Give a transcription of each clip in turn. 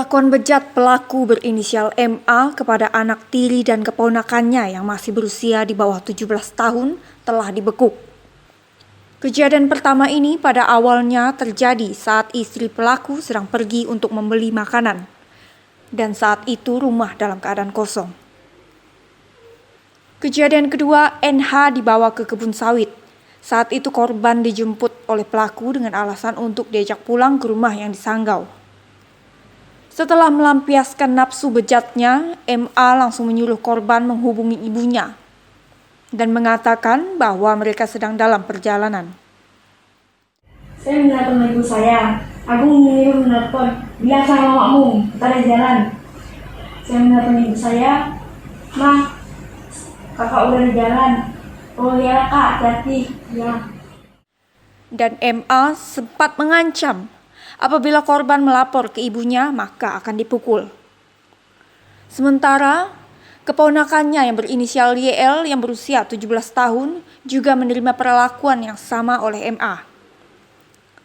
Perlakuan bejat pelaku berinisial MA kepada anak tiri dan keponakannya yang masih berusia di bawah 17 tahun telah dibekuk. Kejadian pertama ini pada awalnya terjadi saat istri pelaku sedang pergi untuk membeli makanan, dan saat itu rumah dalam keadaan kosong. Kejadian kedua, NH dibawa ke kebun sawit. Saat itu korban dijemput oleh pelaku dengan alasan untuk diajak pulang ke rumah yang disanggau. Setelah melampiaskan nafsu bejatnya, MA langsung menyuruh korban menghubungi ibunya dan mengatakan bahwa mereka sedang dalam perjalanan. Saya menelpon ibu saya. Aku menyuruh menelpon, bilang sama mamamu, kita ada jalan. Saya menelpon ibu saya, "Ma, kakak udah di jalan." "Oh ya kak, hati-hati." Ya. Dan MA sempat mengancam apabila korban melapor ke ibunya maka akan dipukul. Sementara keponakannya yang berinisial YL yang berusia 17 tahun juga menerima perlakuan yang sama oleh MA.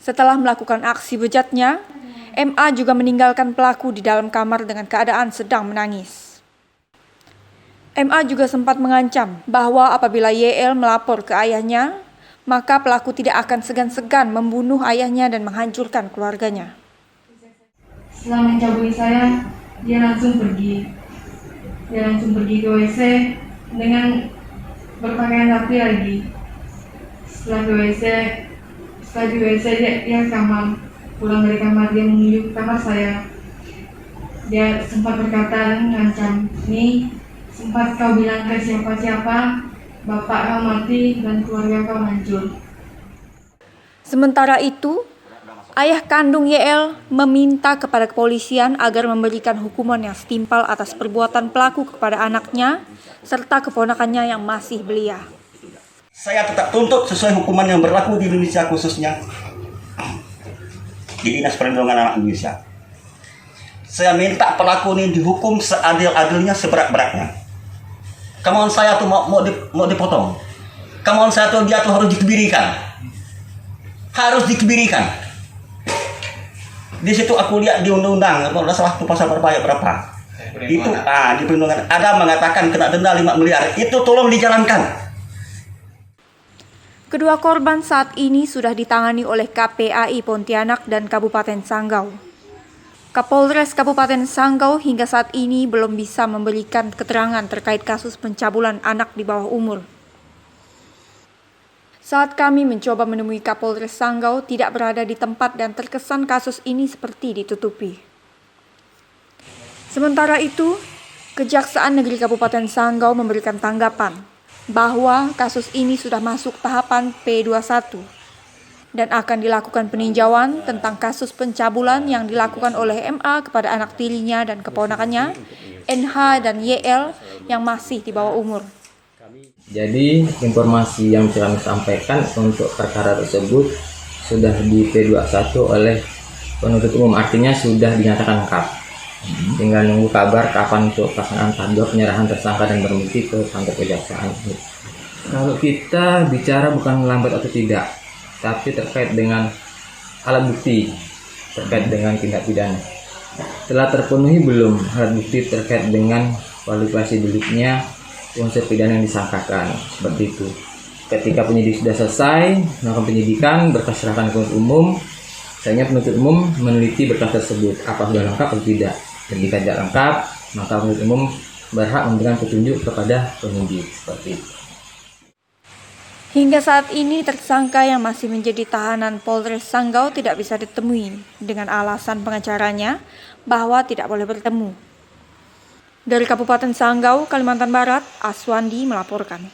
Setelah melakukan aksi bejatnya, MA juga meninggalkan pelaku di dalam kamar dengan keadaan sedang menangis. MA juga sempat mengancam bahwa apabila YL melapor ke ayahnya, maka pelaku tidak akan segan-segan membunuh ayahnya dan menghancurkan keluarganya. Setelah mencabuli saya, dia langsung pergi. Dia langsung pergi ke WC dengan berpakaian rapi lagi. Setelah di WC dia kamar. Pulang dari kamar dia menuju ke kamar saya. Dia sempat berkata dan mengancam, "Nih, sempat kau bilang ke siapa-siapa, bapak kau mati dan keluarga kau hancur." Sementara itu, ayah kandung YL meminta kepada kepolisian agar memberikan hukuman yang setimpal atas perbuatan pelaku kepada anaknya serta keponakannya yang masih belia. Saya tetap tuntut sesuai hukuman yang berlaku di Indonesia, khususnya di Dinas Perlindungan Anak Indonesia. Saya minta pelaku ini dihukum seadil-adilnya, seberat-beratnya. Kamuan saya tuh mau dipotong. Kamuan saya tuh dia tuh harus dikebirikan. Harus dikebirikan. Di situ aku lihat di undang-undang, kalau salah tuh pasal berapa? Itu di perlindungan ada mengatakan kena denda 5 miliar. Itu tolong dijalankan. Kedua korban saat ini sudah ditangani oleh KPAI Pontianak dan Kabupaten Sanggau. Kapolres Kabupaten Sanggau hingga saat ini belum bisa memberikan keterangan terkait kasus pencabulan anak di bawah umur. Saat kami mencoba menemui Kapolres Sanggau tidak berada di tempat dan terkesan kasus ini seperti ditutupi. Sementara itu, Kejaksaan Negeri Kabupaten Sanggau memberikan tanggapan bahwa kasus ini sudah masuk tahapan P21 dan akan dilakukan peninjauan tentang kasus pencabulan yang dilakukan oleh MA kepada anak tirinya dan keponakannya, NH dan YL yang masih di bawah umur. Jadi informasi yang kami sampaikan untuk perkara tersebut sudah di P21 oleh penuntut umum, artinya sudah dinyatakan lengkap. Tinggal nunggu kabar kapan untuk pelaksanaan tanggal penyerahan tersangka dan barang bukti ke kantor kejaksaan. Kalau kita bicara bukan lambat atau tidak, tapi terkait dengan alat bukti terkait dengan tindak pidana. Telah terpenuhi belum alat bukti terkait dengan kualifikasi deliknya unsur pidana yang disangkakan, seperti itu. Ketika penyidik sudah selesai melakukan penyidikan, berkas serahkan ke penuntut umum. Selanjutnya penuntut umum meneliti berkas tersebut apa sudah lengkap atau tidak. Dan jika tidak lengkap, maka penuntut umum berhak memberikan petunjuk kepada penyidik, seperti itu. Hingga saat ini tersangka yang masih menjadi tahanan Polres Sanggau tidak bisa ditemui dengan alasan pengacaranya bahwa tidak boleh bertemu. Dari Kabupaten Sanggau, Kalimantan Barat, Aswandi melaporkan.